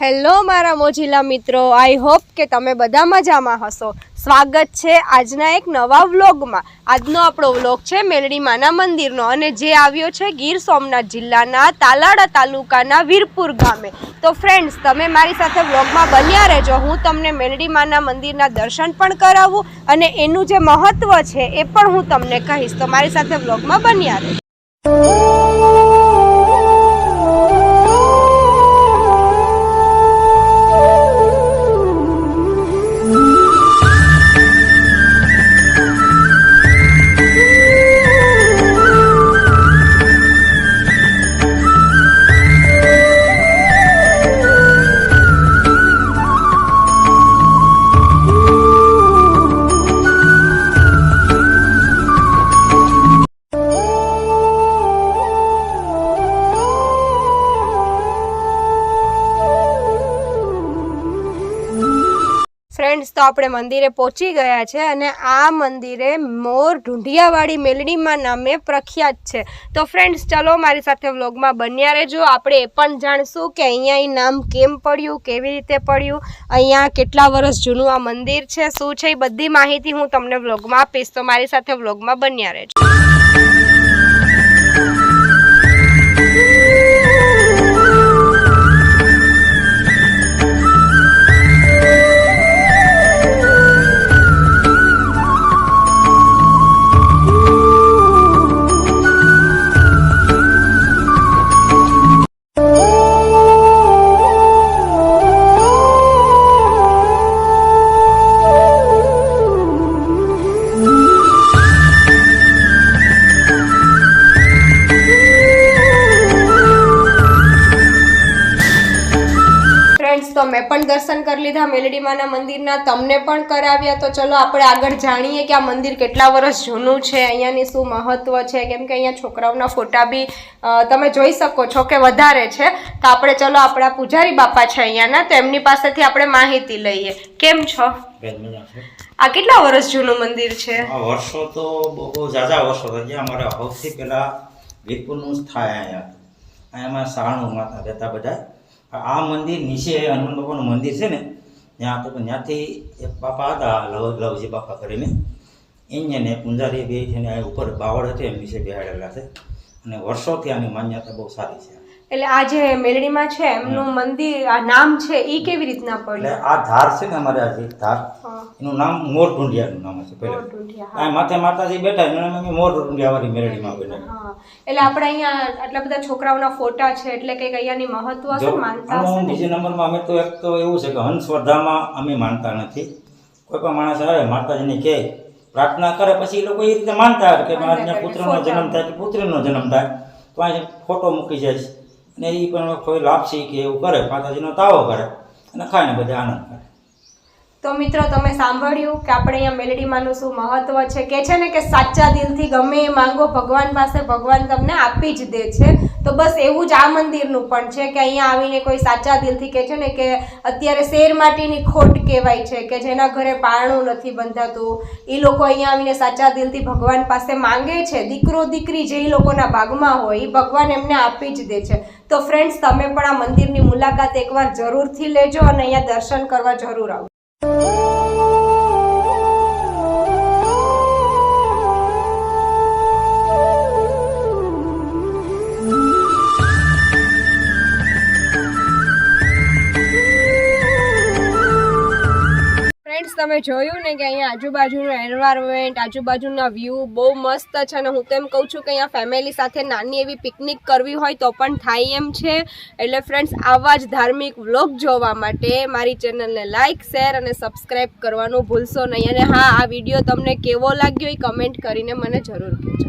Hello મારા મોજીલા મિત્રો, I hope કે તમે બધા મજામાં હશો। સ્વાગત છે આજના એક નવા વ્લોગમાં। આજનો આપણો વ્લોગ છે મેલડી માના મંદિરનો અને જે આવ્યો છે ગીર સોમનાથ જિલ્લાના તાલાળા તાલુકાના વીરપુર ગામે। તો ફ્રેન્ડ્સ, તમે મારી સાથે વ્લોગમાં બન્યા રહેજો। હું તમને મેલડી માના મંદિરના દર્શન પણ કરાવું અને એનું જે મહત્વ છે એ પણ હું તમને કહીશ। તો મારી સાથે વ્લોગમાં બન્યા રહેજો। ફ્રેન્ડ્સ, તો આપણે મંદિરે પહોંચી ગયા છે અને આ મંદિરે મોર ઢૂંઢિયાવાળી મેલડીમાં નામે પ્રખ્યાત છે। તો ફ્રેન્ડ્સ, ચલો મારી સાથે વ્લોગમાં બન્યા રહેજો। આપણે એ પણ જાણશું કે અહીંયા એ નામ કેમ પડ્યું, કેવી રીતે પડ્યું, અહીંયા કેટલા વર્ષ જૂનું આ મંદિર છે, શું છે, એ બધી માહિતી હું તમને વ્લોગમાં આપીશ। તો મારી સાથે વ્લોગમાં બન્યા રહેજો। તો મેં પણ દર્શન કરી લીધા મેલડી માના મંદિરના, તમને પણ કરાવ્યા। તો ચલો આપણે આગળ જાણીએ કે આ મંદિર કેટલા વર્ષ જૂનું છે, અહીંયાની શું મહત્વ છે, કેમ કે અહીંયા છોકરાઓના ફોટા બી તમે જોઈ શકો છો કે વધારે છે। તો આપણે ચલો, આપણા પૂજારી બાપા છે અહીંયાના, તો એમની પાસેથી આપણે માહિતી લઈએ। કેમ છો? આ કેટલા વર્ષ જૂનું મંદિર છે? વર્ષો તો બહુ ઝાઝા વર્ષો થઈ ગયા। અમારે સૌથી પહેલા વીરપુરનું જ થાય અહીંયા સાણું માતા રહેતા બધા। આ મંદિર નીચે હનુમાન બાપાનું મંદિર છે ને, ત્યાં તો ત્યાંથી એક બાપા હતા લવજી બાપા કરીને, એને પૂંજારી બે છે ને ઉપર બાવળ હતી એમ નીચે બેહાડેલા છે અને વર્ષોથી આની માન્યતા બહુ સારી છે। એટલે આ જે મેલડીમાં છે એમનું મંદિર, આ નામ છે એ કેવી રીતના પડ્યું? એટલે આ ધાર છે ને અમારે આ ધાર, એનું નામ મોર ઢૂંઢિયાનું નામ છે પહેલા। આ માથે માતાજી બેઠા એનું નામ મોર ઢૂંઢિયાવાળી મેલડીમાં બને। એટલે આપણે અહીંયા આટલા બધા છોકરાઓના ફોટા છે, એટલે કે અહીંયાની મહત્વ શું માનતા હશે? બીજા નંબરમાં અમે તો એક તો એવું છે કે હંસવર્ધામાં અમે માનતા નથી। કોઈ પણ માણસ આવે માતાજીને કહે, પ્રાર્થના કરે, પછી એ લોકો એ રીતે માનતા હોય કે મારા પુત્રનો જન્મ થાય કે પુત્રીનો જન્મ થાય તો અહીં ફોટો મૂકી જાય છે અને એ પણ કોઈ લાપસી કે એવું કરે, માતાજીનો તાવો કરે અને ખાઈને બધા આનંદ કરે। તો મિત્રો, તમે સાંભળ્યું કે આપણે અહીંયા મેલડી માનું શું મહત્વ છે, કે છે ને કે સાચા દિલથી ગમે એ માંગો ભગવાન પાસે, ભગવાન તમને આપી જ દે છે। તો બસ એવું જ આ મંદિરનું પણ છે કે અહીંયા આવીને કોઈ સાચા દિલથી કે છે ને કે અત્યારે શેર માટીની ખોટ કહેવાય છે કે જેના ઘરે પારણું નથી બંધાતું, એ લોકો અહીંયા આવીને સાચા દિલથી ભગવાન પાસે માંગે છે। દીકરો દીકરી જે એ લોકોના ભાગમાં હોય એ ભગવાન એમને આપી જ દે છે। તો ફ્રેન્ડ્સ, તમે પણ આ મંદિરની મુલાકાત એકવાર જરૂરથી લેજો અને અહીંયા દર્શન કરવા જરૂર આવો। તમે જોયું ને કે અહીંયા આજુબાજુનું એન્વાયરમેન્ટ, આજુબાજુના વ્યૂ બહુ મસ્ત છે અને હું તો એમ કહું છું કે અહીંયા ફેમિલી સાથે નાની એવી પિકનિક કરવી હોય તો પણ થાય એમ છે। એટલે ફ્રેન્ડ્સ, આવા જ ધાર્મિક વ્લોગ જોવા માટે મારી ચેનલને લાઇક, શેર અને સબસ્ક્રાઈબ કરવાનું ભૂલશો નહીં। અને હા, આ વિડીયો તમને કેવો લાગ્યો એ કમેન્ટ કરીને મને જરૂર કહેજો।